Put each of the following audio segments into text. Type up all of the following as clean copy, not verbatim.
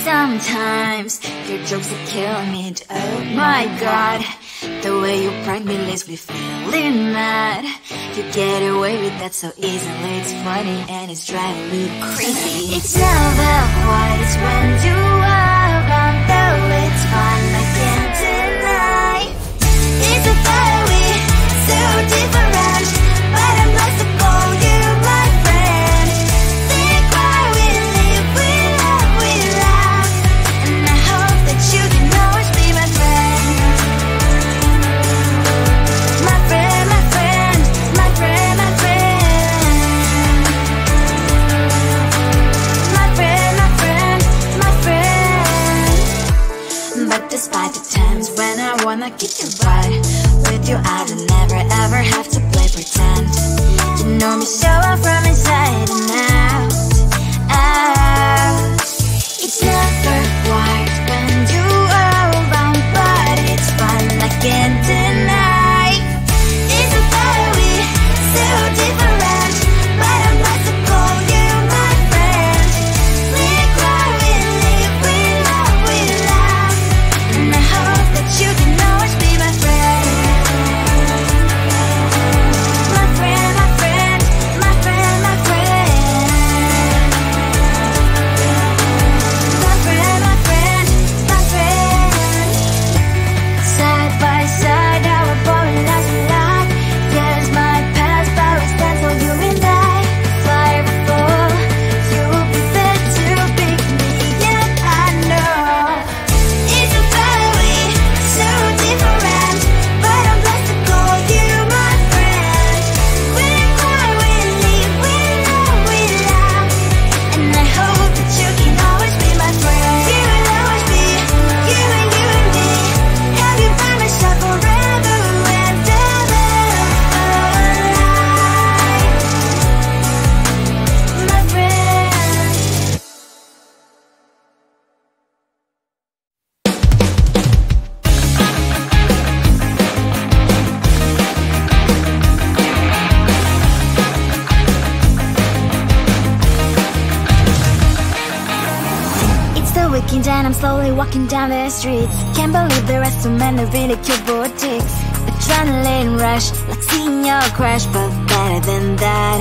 Sometimes your jokes are killing me. Oh my god, the way you prank me leaves me feeling mad. You get away with that so easily. It's funny and it's driving me crazy. It's never quiet, it's when you are around. Though it's fun, I can't deny. It's a very so different, but I'm lost to call you my friend. Think why we live, we love, we laugh, and I hope that you can always be my friend. My friend, my friend, my friend, my friend. My friend, my friend, my friend. But despite the times when I wanna kick your butt, with you I don't never ever have to play pretend. You know me so well from inside and out, out. It's never quiet when you are around, but it's fun, I can't deny. It's a very so different, but I'm about to call you my friend. We cry, we live, we love, we laugh, and I hope that you can always be my friend. My friend, my friend, my friend, my friend. My friend, my friend, my friend. Side by side, our body lasts a lot. Yes, my past, but we stand so you and I. Fly before you be there to pick me, yet I know it's a very so different, but I'm blessed to call you my friend. We cry, we live, we love, we laugh, and I hope that you can always be my friend. You will always be you and me. Have you by my side forever and ever. My friend. It's the weekend and I'm slowly walking down the streets. Can't believe there are so many really cute boutiques. Adrenaline rush, like seeing your crush, but better than that.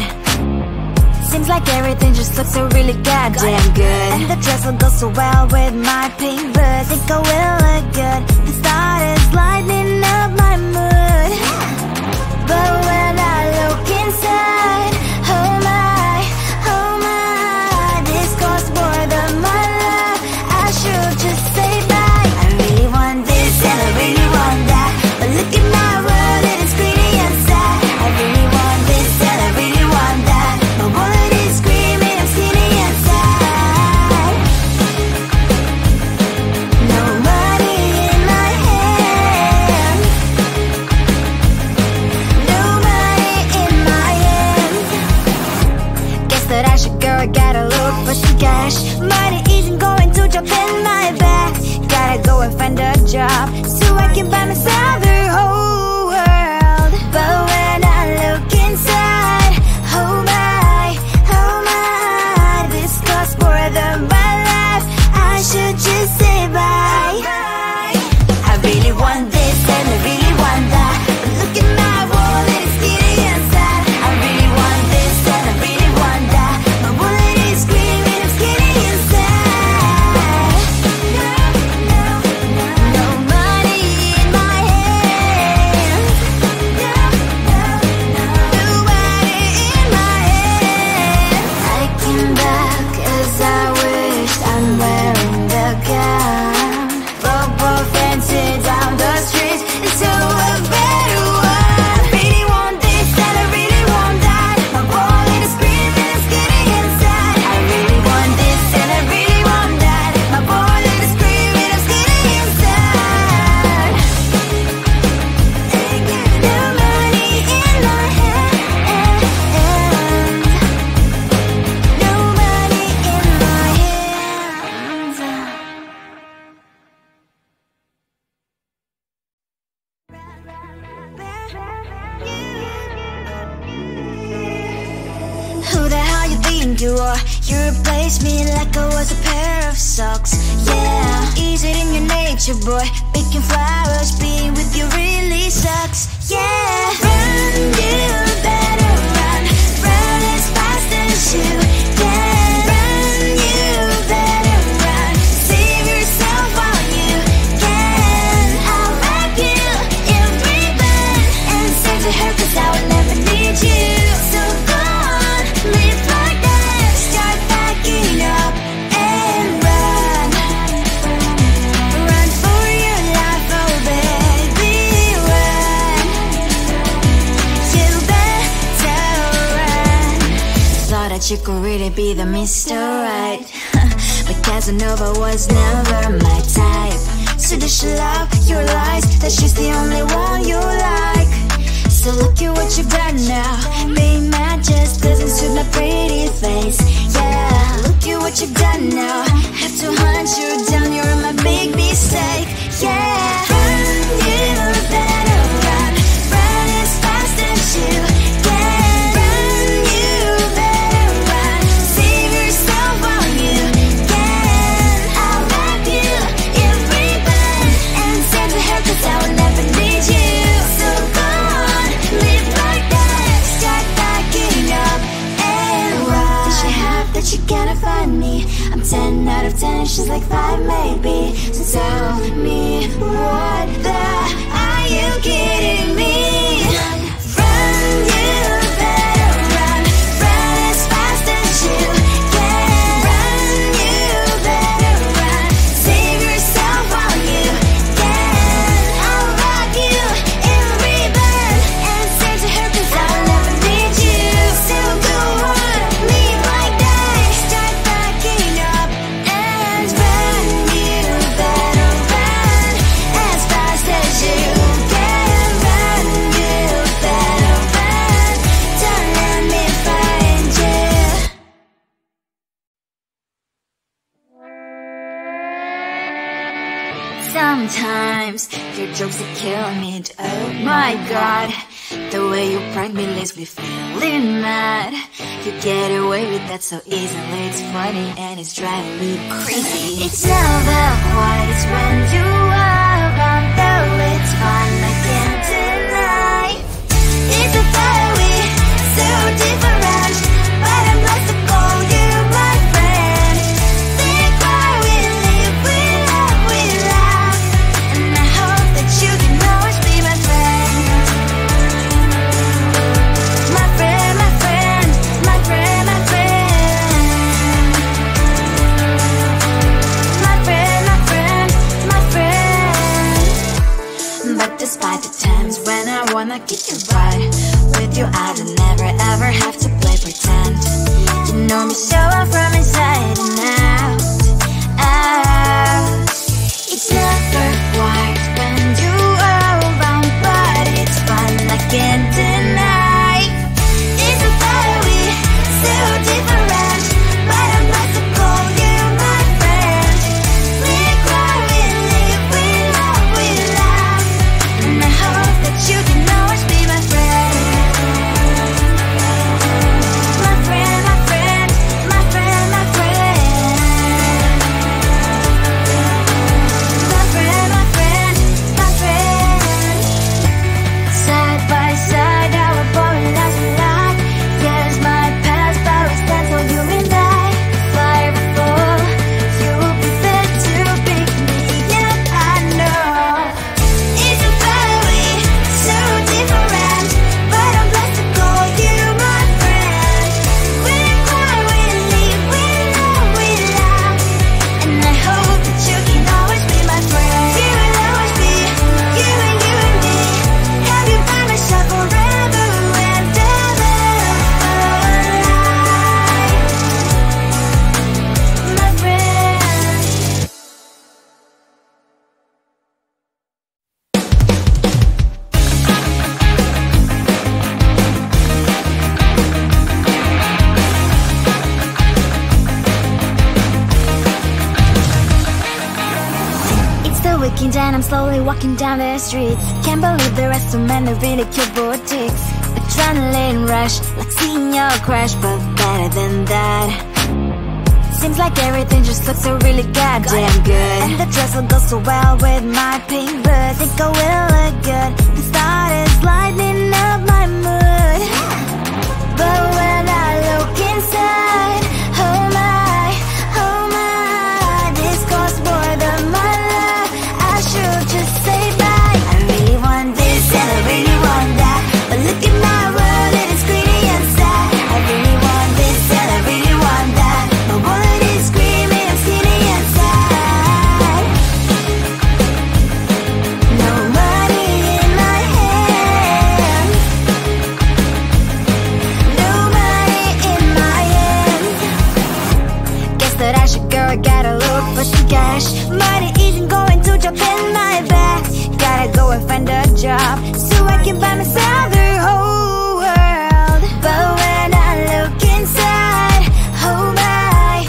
Seems like everything just looks so really goddamn good, and the dress will go so well with my pink boots. Think I will look good. The start is lighting up my mood. But when I look inside, oh my, this costs more than my love. I should just say bye. I really want this and I really want that, but look at my world, it is pretty inside. I really want this and I really want that, my wallet is screaming, I'm skinny inside. No money in my hand, no money in my hand. Guess that I should go, I gotta look for some cash. Money isn't going to jump in my back. Gotta go and find a job so I can buy myself the whole world. But when I look inside, oh my, this costs more than my life. I should just say bye. I really want this and I really want that, but look at my wallet, it's skinny inside. I really want this and I really want that, my wallet is screaming, I'm skinny inside. No money in my hand, think you are. You replaced me like I was a pair of socks. Yeah, is it in your nature, boy? Picking flowers, being with you really sucks. Yeah, run, you better run. Run as fast as you can. Run, you better run. Save yourself while you can. I'll wrap you in ribbon and send to her, 'cause I will never need you. So go on, live like that. Start backing up and run. Run for your life, oh baby, run. You better run. Thought that you could really be the Mr. Right, but Casanova was never my type. So does she love your lies, that she's the only one you like? So look at what you've done now. Being mad just doesn't suit my pretty face. Yeah, look at what you've done now. Have to hunt you down, you're my big mistake. Yeah, run, you better run. Run as fast as you can. Run, you better run. Save yourself while you can. I'll wrap you in ribbon and send to her, 'cause I will never need you. So go on, live like that. Start backing up and run. Does she have that you cannot find me? I'm 10 out of 10, she's like 5 maybe. So tell me, what the, are you kidding me? Run, you better run. Run as fast as you can. Run, you better run. Save yourself while you can. I'll wrap you in ribbon and send to her, 'cause I'll never need you. So go on, live like that. Start backing up and run. You better run as fast as you can. Run, you better run. Don't let me find you. Sometimes your jokes are killing me. Oh my god, the way you prank me leaves me feeling mad. You get away with that so easily. It's funny and it's driving me crazy. It's never quiet, it's when you are around, though it's fun, I can't deny. It's a fire we so different, but I'm blessed to call you my friend. Think why we live, we love, we laugh, and I hope that you can always be my friend. My friend, my friend, my friend, my friend. My friend, my friend, my friend. But despite the times when I wanna get you right, with you I don't never ever have to play pretend. You know me so well from inside and out, out. It's never quiet when you are around, but it's fun, I can't deny. It's a fire we so different, but I'm blessed to call you my friend. We cry, we live, we love, we laugh, and I hope that you can always be my friend. My friend, my friend, my friend, my friend. My friend, my friend, my friend. Side by side, our body last a lot. Yes, my past, but we stand so you and I. Fly before you will be there to pick me up, I know. It's a fire we so different, but I'm blessed to call you my friend. We cry, we live, we love, we laugh, and I hope that you can always be my friend. You will always be you and me. Have you by my side forever and ever. My friend. It's the weekend and I'm slowly walking down the streets. Can't believe there are so many really cute boutiques. A adrenaline rush, like seeing your crush, but better than that. Seems like everything just looks so really goddamn good, and the dress will go so well with my pink boots. Think I will look good, the start is lighting up my mood. But when I look inside, oh my, this costs more than my life. I should just say bye. I really want this and I really want that, but look at my world, it is greedy and sad. I really want this and I really want that, my wallet is screaming, I'm skinny and sad. No money in my hand, no money in my hand. Guess that I should go, I gotta look for some cash. Money isn't going to jump in my back. Gotta go and find a job so I can buy myself the whole world. But when I look inside, oh my,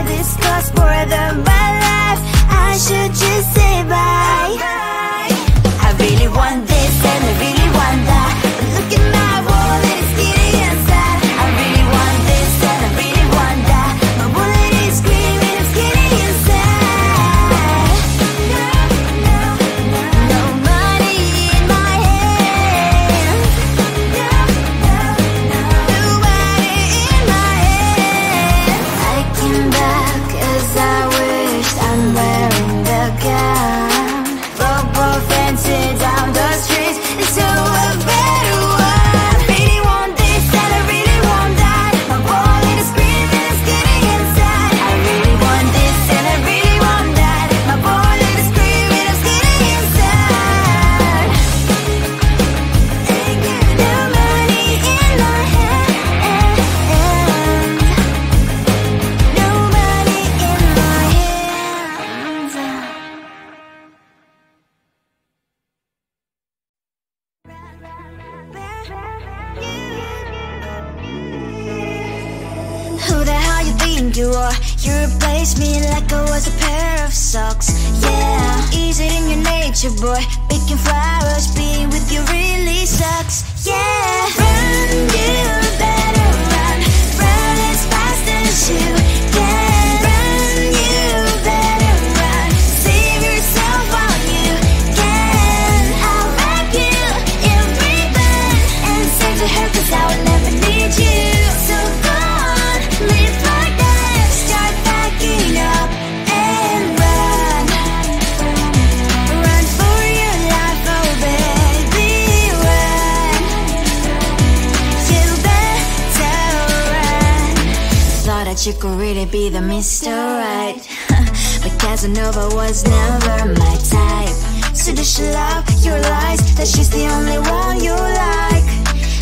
this costs more than my life. I should just say bye. I really want this and I really want that, but look at my wallet, it's skinny and sad. I really want this and I really want that, my wallet is screaming, I'm skinny and sad. No money in my hand, no money in my hand. I came back 'cause I wished I'm wearing the gown. Football fancy down the streets into a better one. I really want this and I really want that, my wallet is screaming, it's getting inside. I really want this and I really want that, my wallet is screaming, it's getting inside. No money in my hand, no money in my hands. Who the hell you think you are? You replaced me like I was a pair of socks. Yeah, is it in your nature, boy? Picking flowers, being with you really sucks. Yeah, run, you better run, run as fast as you can. Run, you better run, save yourself while you can. I'll wrap you in ribbon and send to her 'cause I will never need you. So go on, live like that, start backing up and run. Run for your life, oh baby, run. You better run. Thought that you could really be the Mr. Right, but Casanova was never my type. So does she love your lies, that she's the only one you like?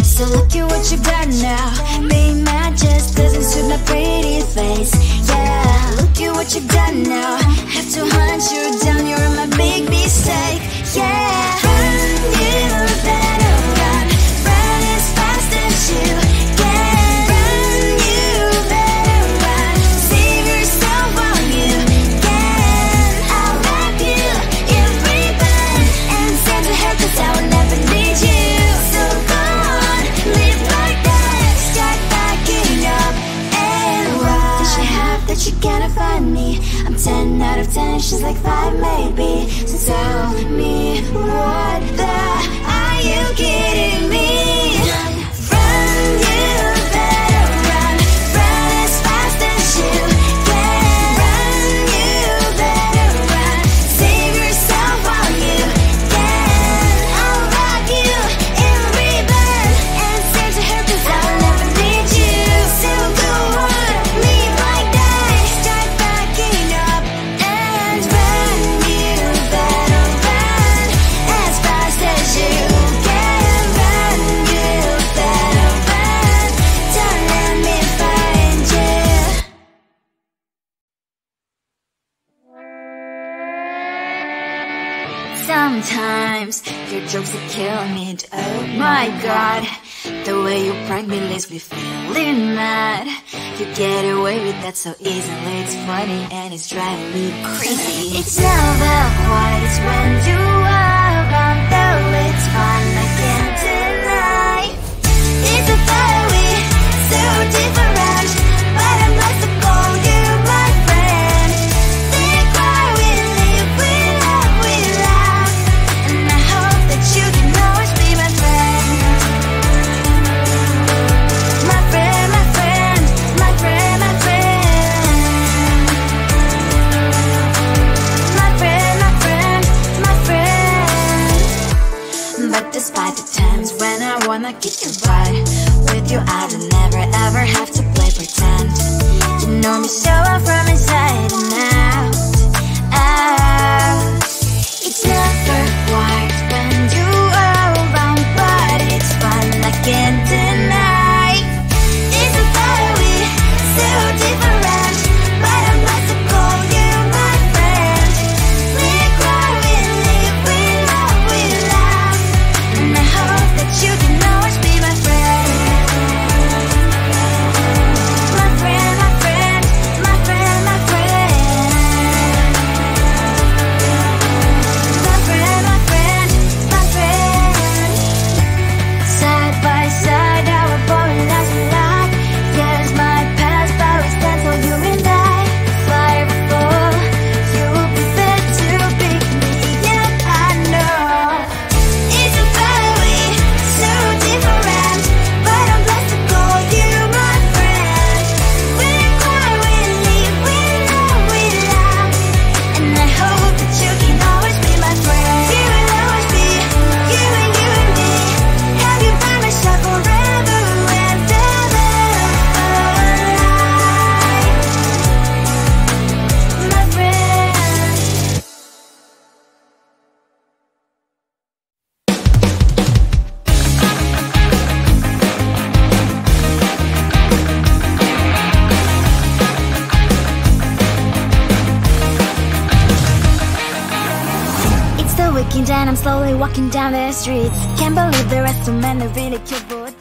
So look at what you've done now, being mad just doesn't suit my pretty face. Yeah, look at what you've done now, have to hunt you down, you're my big mistake. Yeah, run, you better run, run as fast as you can. Run, you better run, save yourself while you can. I'll wrap you in ribbon and send to her 'cause I will never need you. So go on, live like that, start backing up and run. Does she have that you cannot find me? I'm 10 out of 10, she's like 5 maybe. So tell me, what the, are you kidding me? Run, you better run, run as fast as you can. Run, you better run, save yourself while you can. I'll wrap you in ribbon and send to her 'cause I will never need you. So go on, leave like that, start backing up and run. You better run as fast as you can. Run, you better run, don't let me find you. Sometimes your jokes will kill me. Oh my god, the way you prank me leaves me feeling mad. You get away with that so easily, it's funny and it's driving me crazy. It's never quiet, it's when you are around, though it's fun, I can't deny. show up from inside and out, out. It's never white when you are around, but it's fun, I can't deny. It's a better way, so different, but I'm about to call you my friend. We cry, we live, we love, we laugh, and I hope that you can always be my friend. My friend, my friend, my friend, my friend. My friend, my friend, my friend. Side by side, our body lasts a lot. Yes, my past, but we stand for you and I. Fire before you prepared to pick me, yet I know it's a better way, so different, but I'm blessed to call you my friend. We cry, we live, we love, we laugh, and I hope that you can always be my friend. You will always be you and me. Have you by my side forever and ever, my friend. It's the weekend and I'm slowly walking down the streets. Can't believe there are so many really cute boys.